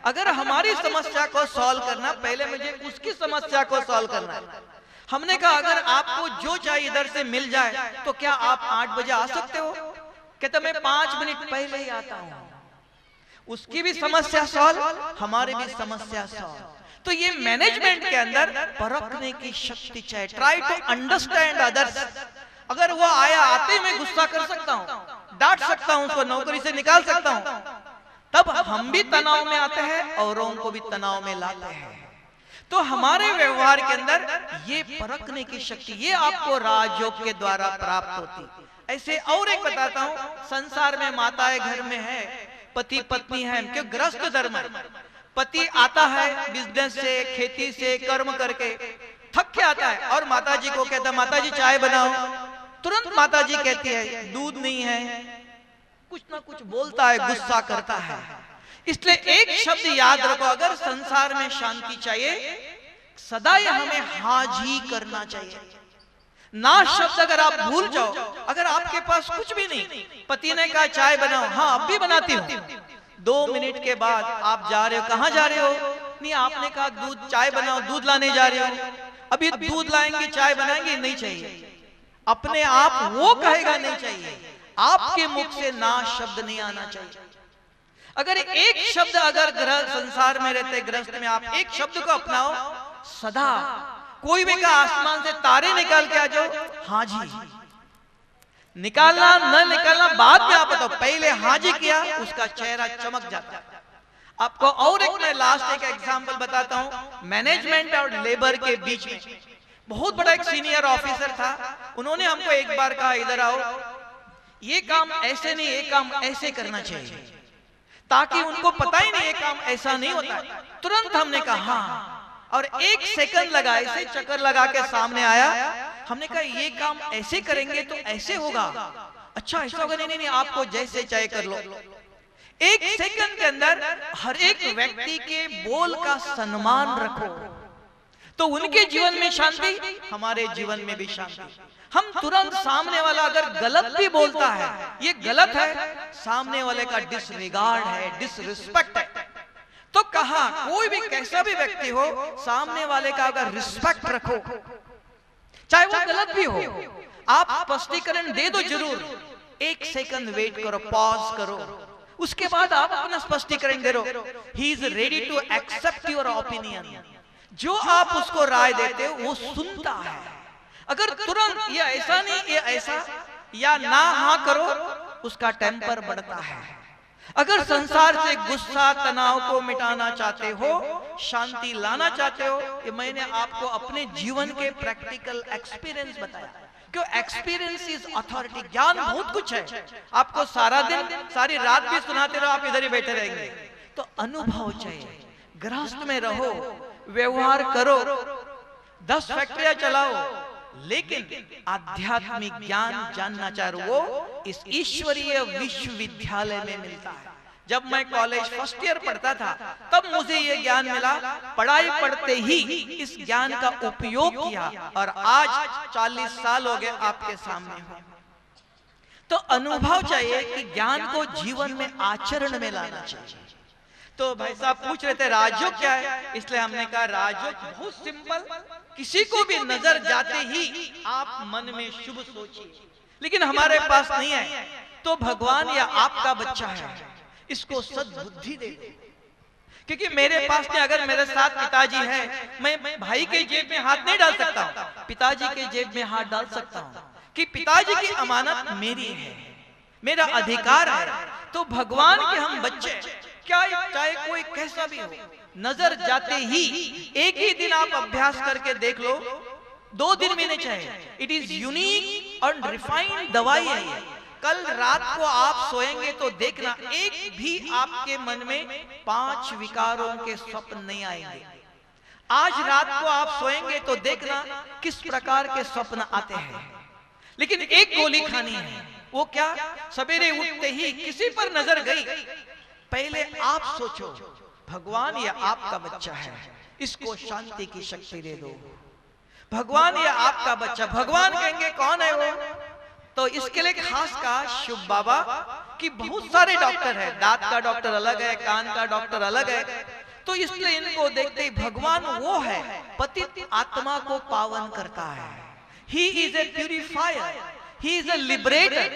अगर हमारी समस्या को सॉल्व करना, पहले मुझे उसकी समस्या को सॉल्व करना है। हमने कहा अगर आपको जो चाहिए इधर से मिल जाए तो क्या आप 8 बजे आ सकते हो? कहता मैं 5 मिनट पहले ही आता हूं। उसकी भी समस्या सॉल्व, हमारी भी समस्या सॉल्व। तो ये मैनेजमेंट के अंदर परखने की शक्ति चाहिए। Try to understand others. अगर वो आया आते मैं गुस्सा कर सकता हूं, डांट सकता हूं, उसको नौकरी से निकाल सकता हूं, तब हम भी तनाव में आते हैं, औरों को भी तनाव में लाते हैं। तो हमारे व्यवहार के अंदर ये परखने की शक्ति, ये आपको राजयोग के द्वारा प्राप्त होती। ऐसे और एक बताता हूं, संसार में माताएं घर में है, पति पत्नी है, क्यों गृहस्थ धर्म है। पति आता है बिजनेस से, खेती से, कर्म करके थक के आता है और माताजी को कहता है माताजी चाय बनाओ। तुरंत माताजी कहती है दूध नहीं है, कुछ ना कुछ बोलता है, गुस्सा करता है। इसलिए एक शब्द याद रखो, अगर संसार में शांति चाहिए सदा ही हमें हाजी करना चाहिए। ना शब्द अगर आप भूल जाओ, अगर आपके पास कुछ भी नहीं, पति ने कहा चाय बनाओ, हाँ अब भी बनाती हूँ, 2 मिनट के बाद आप जा रहे हो, कहाँ जा रहे हो? नहीं आपने कहा दूध चाय बनाओ, दूध लाने जा रहे हो, अभी दूध लाएंगे चाय बनाएंगे, नहीं चाहिए। अपने आप वो कहेगा नहीं चाहिए, आपके मुख से ना शब्द नहीं आना चाहिए। अगर एक शब्द, अगर ग्रह संसार में रहते गृहस्थ में आप एक शब्द को अपनाओ सदा, कोई भी कहा आसमान से तारे निकाल के आ जाओ, हाँ जी, निकालना न निकालना बाद में आप बताओ, पहले हाँ जी किया उसका चेहरा चमक जाता है। आपको और एक मैं लास्ट एक एग्जांपल बताता हूं, मैनेजमेंट और लेबर के बीच में बहुत बड़ा एक सीनियर ऑफिसर था, उन्होंने हमको एक बार कहा इधर आओ, ये काम ऐसे नहीं, ये काम ऐसे करना चाहिए, ताकि उनको पता ही नहीं ये काम ऐसा नहीं होता। तुरंत हमने कहा हाँ, और 1 सेकंड लगा, ऐसे चक्कर लगा के सामने आया। हमने कहा ये काम ऐसे करेंगे तो ऐसे होगा, अच्छा ऐसा होगा, नहीं नहीं नहीं आपको जैसे चाहे कर लो। 1 सेकंड के अंदर हर एक व्यक्ति के बोल का सम्मान रखो, तो उनके जीवन में शांति, हमारे जीवन में भी शांति। हम तुरंत सामने वाला अगर गलत भी बोलता है, ये गलत है, सामने वाले का डिसरिगार्ड है, डिसरिस्पेक्ट है। तो कहा कोई भी कैसा भी व्यक्ति हो, सामने वाले का अगर रिस्पेक्ट रखो, चाहे वो गलत भी हो, आप स्पष्टीकरण दे दो जरूर, 1 सेकंड वेट करो, पॉज करो, उसके बाद आप अपना स्पष्टीकरण दे दो। He is ready to accept your opinion. जो आप उसको राय देते हो वो सुनता है। अगर तुरंत ये ऐसा नहीं, ये ऐसा, या ना हाँ करो, उसका टेम्पर बढ़ता है। अगर संसार से गुस्सा तनाव को मिटाना चाहते हो, शांति लाना चाहते हो, ये मैंने आपको अपने जीवन के प्रैक्टिकल एक्सपीरियंस बताया। क्यों? Experience is authority. ज्ञान बहुत कुछ है, आपको सारा दिन सारी रात भी सुनाते रहो, आप इधर ही बैठे रहेंगे। तो अनुभव चाहिए। गृहस्थ में रहो, व्यवहार करो, 10 फैक्ट्रियां चलाओ, लेकिन आध्यात्मिक ज्ञान जानना चाह रहे हो, इस ईश्वरीय विश्वविद्यालय में मिलता है। जब मैं कॉलेज फर्स्ट ईयर पढ़ता था तब मुझे ये ज्ञान मिला, पढ़ाई पढ़ते ही इस ज्ञान का उपयोग किया, और आज 40 साल हो गए आपके सामने हो। तो अनुभव चाहिए कि ज्ञान को जीवन में आचरण में लाना चाहिए। तो भाई साहब पूछ रहे थे राजयोग क्या है, इसलिए हमने कहा राजयोग बहुत सिंपल, किसी को भी नजर जाते ही आप मन में शुभ सोचिए, लेकिन हमारे पास नहीं है तो भगवान या आपका बच्चा है, इसको सद्बुद्धि दे दो। क्योंकि मेरे पास नहीं, अगर मेरे साथ पिताजी है, मैं भाई के जेब में हाथ नहीं डाल सकता, पिताजी के जेब में हाथ डाल सकता हूं, कि पिताजी की अमानत मेरी है, मेरा अधिकार है। तो भगवान के हम बच्चे, क्या चाहे कोई कैसा भी हो, नजर जाते ही एक ही दिन आप अभ्यास करके देख लो, 2 दिन में नहीं चाहिए। इट इज यूनिक और रिफाइंड दवाई है ये। कल रात को आप सोएंगे तो देखना, एक भी आपके मन में 5 विकारों के स्वप्न नहीं आएंगे। आज रात को आप सोएंगे तो देखना किस प्रकार के स्वप्न आते हैं। लेकिन एक गोली खानी है, वो क्या? सवेरे उठते ही किसी पर नजर गई, पहले आप सोचो भगवान ये आपका बच्चा है, इसको शांति की शक्ति दे दो। भगवान ये आपका बच्चा, भगवान कहेंगे कौन है वो? तो इसके लिए खास कहा शुभ बाबा कि बहुत सारे डॉक्टर हैं, दांत का डॉक्टर अलग है, कान का डॉक्टर अलग है, तो इसलिए इनको देखते ही भगवान वो है पतित आत्मा को पावन करता है। He is a purifier, he is a liberator,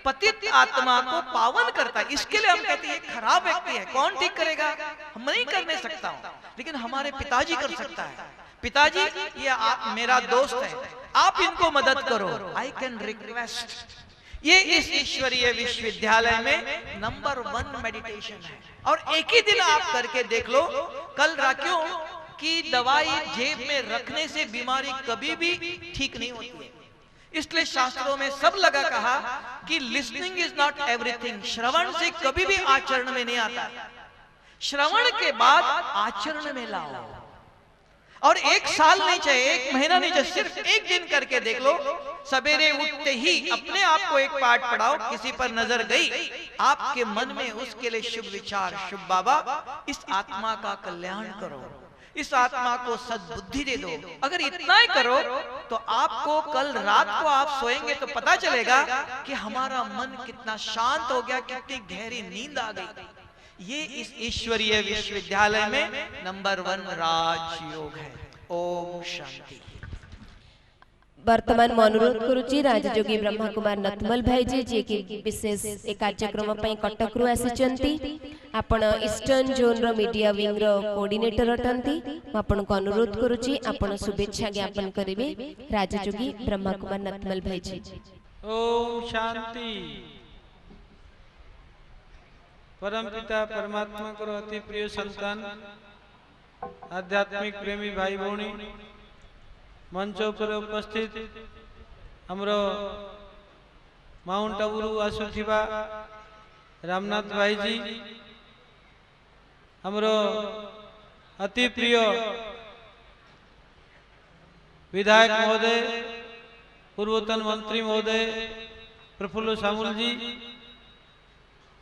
पतित आत्मा को पावन करता है। इसके लिए हम कहते हैं खराब व्यक्ति है, कौन ठीक करेगा? हम नहीं करने सकता हूं, लेकिन हमारे पिताजी कर सकता है। पिताजी ये आप मेरा दोस्त है, आप इनको मदद करो, आई कैन रिक्वेस्ट। ये इस ईश्वरीय विश्वविद्यालय में नंबर 1 मेडिटेशन है, और एक ही दिन आप करके देख लो। कल राखियों की दवाई जेब में रखने से बीमारी कभी भी ठीक नहीं होती है, इसलिए शास्त्रों में सब लगा कहा कि लिसनिंग इज नॉट एवरीथिंग। श्रवण से कभी भी आचरण में नहीं आता, श्रवण के बाद आचरण में लाओ। और 1 साल नहीं चाहिए, 1 महीना नहीं चाहिए, सिर्फ 1 दिन करके देख लो। सवेरे उठते ही अपने आप को एक पाठ पढ़ाओ, किसी पर नजर गई, आपके मन में उसके लिए शुभ विचार, शुभ बाबा इस आत्मा का कल्याण करो, इस आत्मा को सद्बुद्धि दे दो। अगर इतना ही करो तो आपको कल रात को आप सोएंगे तो पता चलेगा कि हमारा मन कितना शांत हो गया, कितनी गहरी नींद आ गई। ये इस ईश्वरीय विश्वविद्यालय में नंबर 1 राजयोग है। ओम शांति। वर्तमान में अनुरोध करुची राजयोगी ब्रह्मा कुमार नथमल भाई जी जे कि विशेष ए कार्यक्रम पई कटक रु आसीचंती। आपण ईस्टर्न जोन रो मीडिया विंग रो कोऑर्डिनेटर अटंती। आपण को अनुरोध करुची आपण शुभेच्छा ज्ञापन करिवे राजयोगी ब्रह्मा कुमार नथमल भाई जी। ओम शांति। परम पिता परमात्मा को अति प्रिय संतान, आध्यात्मिक प्रेमी भाई भौणी, मंच पर उपस्थित हमरो माउंट आबू आसुथिबा रामनाथ भाई जी, हमरो अति प्रिय विधायक महोदय, पूर्वतन मंत्री महोदय प्रफुल्ल सामुल जी,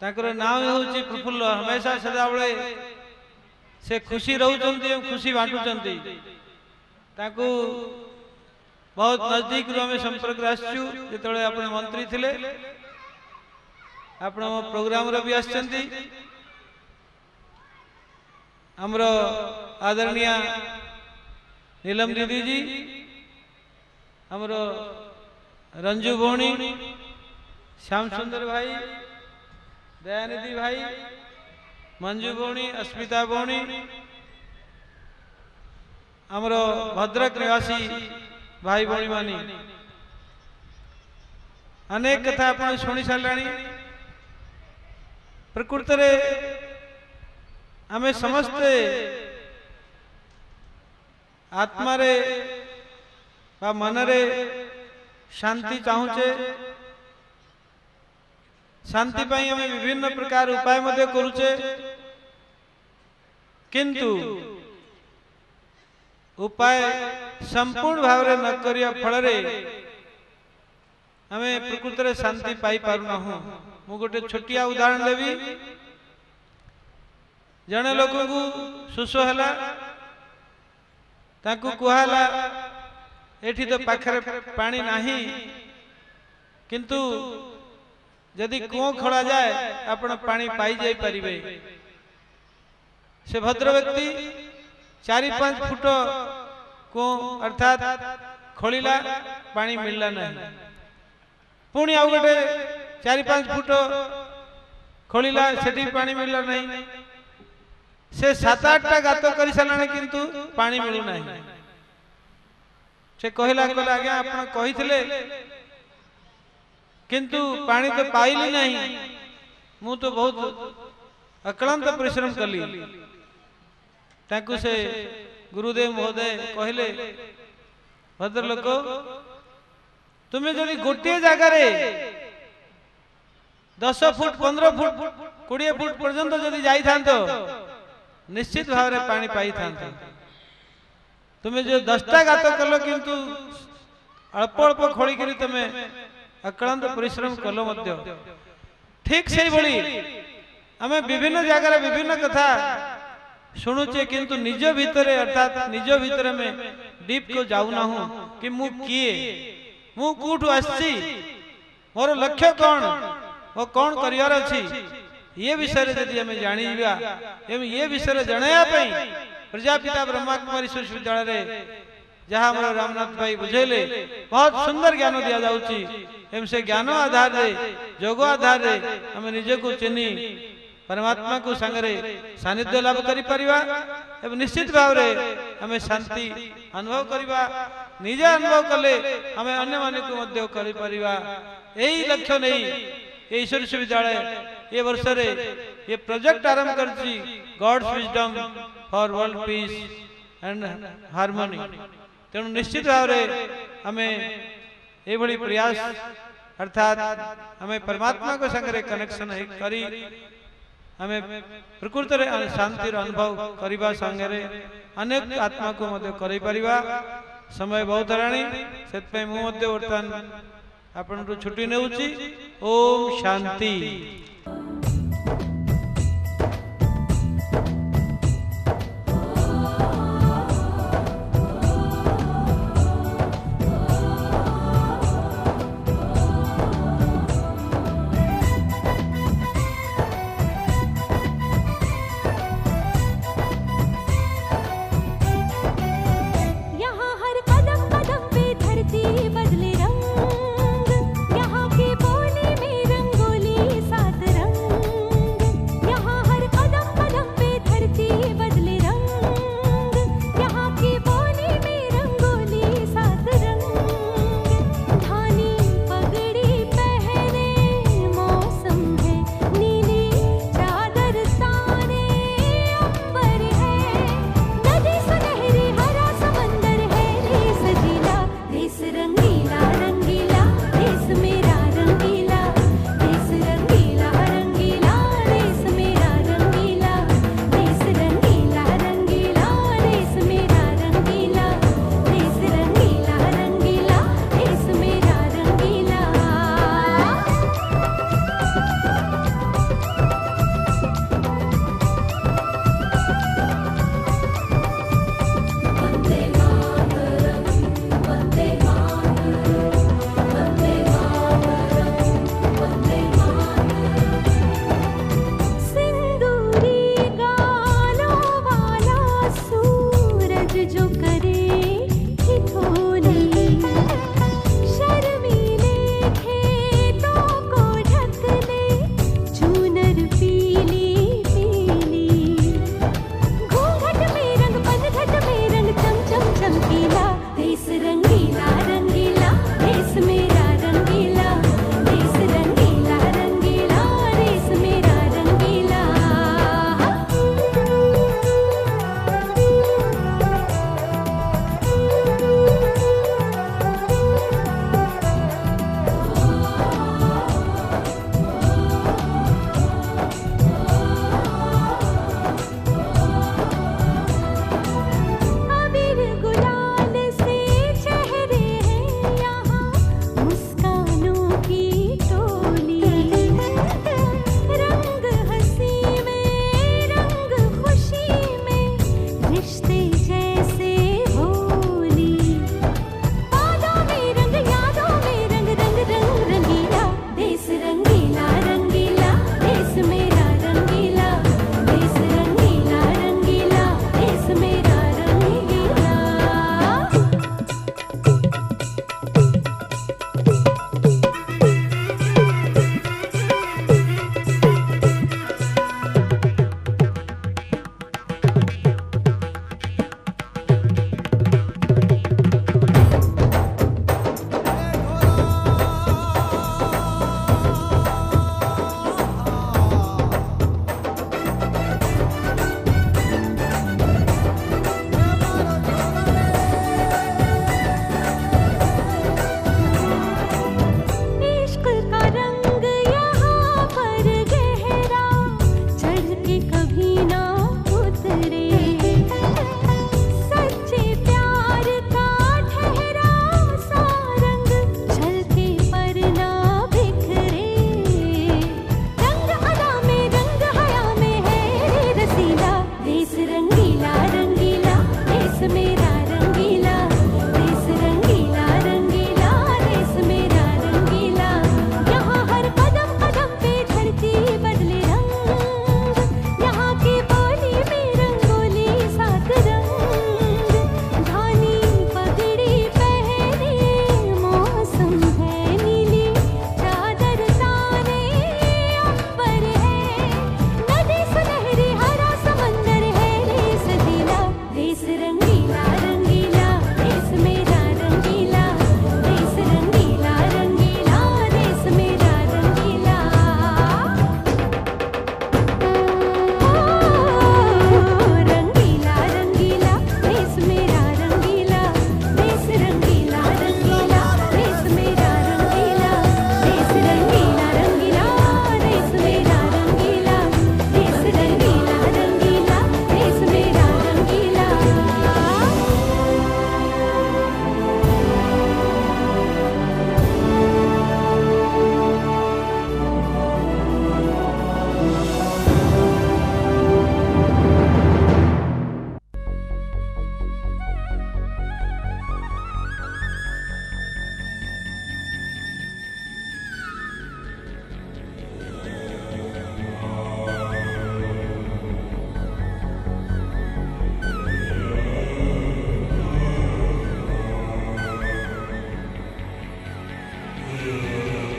ताकर नाम होची प्रफुल्ल, हमेशा सदाबले से खुशी रहउचंती, खुशी बांटुचंती। ताकू बहुत नजदीक रू हमें संपर्क आसचु, जेतळे आपण मंत्री थिले, आपण प्रोग्राम रे भी आछंती। हमरो आदरणीय नीलम दीदी जी, हमरो रंजू भौणी, श्याम सुंदर भाई, दयानिधि भाई, मंजू भौणी, अस्मिता भौणी, हमरो भद्रक निवासी भाई भौणी मानी अनेक कथा आपण शुणी साराणी। प्रकृत रे आमे समस्ते आत्मा रे बा मन रे शांति चाहूचे। शांति पाई हमें विभिन्न प्रकार उपाय मध्य करूचे, किंतु उपाय संपूर्ण भाव रे न करिया फल रे हमें प्रकृत रे शांति पाई पारुना हूं। मु गोटे छोटिया उदाहरण देवी। जने लोक को सुस हैला, ताकू कुहाला एठी तो पाखरे पानी नाही, किंतु यदि कुओं खोला जाए आपण पानी पाई जाई परिबे। से भद्र व्यक्ति 4-5 फुट कुओं अर्थात खोलिला, पानी मिलला नहीं। पुणी आउ गोटे 4-5 फुट खोलिला, सेठी पानी मिलला नहीं। से 7-8टा गात करि सालाने, किंतु पानी मिलु नहीं। से कहला कहला आज्ञा आपण कहिथिले, किंतु पानी तो पाइली नहीं। मु तो बहुत अक्लांत परिश्रम कली। ताकू से गुरुदेव महोदय कहले, भद्र लोक तुम्हें जदि गोटे जगह रे 10 फुट 15 फुट 20 फुट पर्यंत जदि जाई थांतो, निश्चित भाव रे पानी पाई थांतो। तुम्हें जो 10टा गात कलो, किंतु अल्प अल्प खोली करी तुम्हें अक्लांत परिश्रम कलो मध्य। ठीक से भली हमें विभिन्न जगह विभिन्न कथा शुणुचे, किंतु निज भितर अर्थात निज भितर में डीप को जाऊ ना हूं कि मु किए मु कोठु आसी मोर लक्ष्य कौन वो कौन करियर अछि ये विषय यदि हमें जानिबा एवं ये विषय जणाया पई प्रजापिता ब्रह्मा कुमारी ईश्वर विद्यालय रे जहाँ हमारा रामनाथ भाई बुझेले बहुत सुंदर ज्ञान दिया जाउची एवं से ज्ञान आधार रे जोग आधार रे हमें निजे को चिन्ही परमात्मा को संगरे सानिध्य लाभ करि परिबा एवं निश्चित भाव रे हमें शांति अनुभव करिबा निजे अनुभव कले हमें अन्य माने को मध्य करि परिबा एही लक्ष्य नहीं ये ईश्वर विश्वविद्यालय ये वर्ष रे ये प्रोजेक्ट आरंभ करची God's wisdom for world peace and harmony तेणु निश्चित भाव रे हमें ये बड़ी प्रयास अर्थात हमें परमात्मा को संगरे कनेक्शन करी हमें प्रकृत रे शांति अनुभव करिबा संगरे अनेक आत्मा को मध्य करि परिबा समय बहुत हराणी सेत पे मु मध्य वर्तमान आपण छुट्टी नेउची ओम शांति। बदले रंग यहाँ की बोली में रंगोली साथ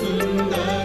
सुंदर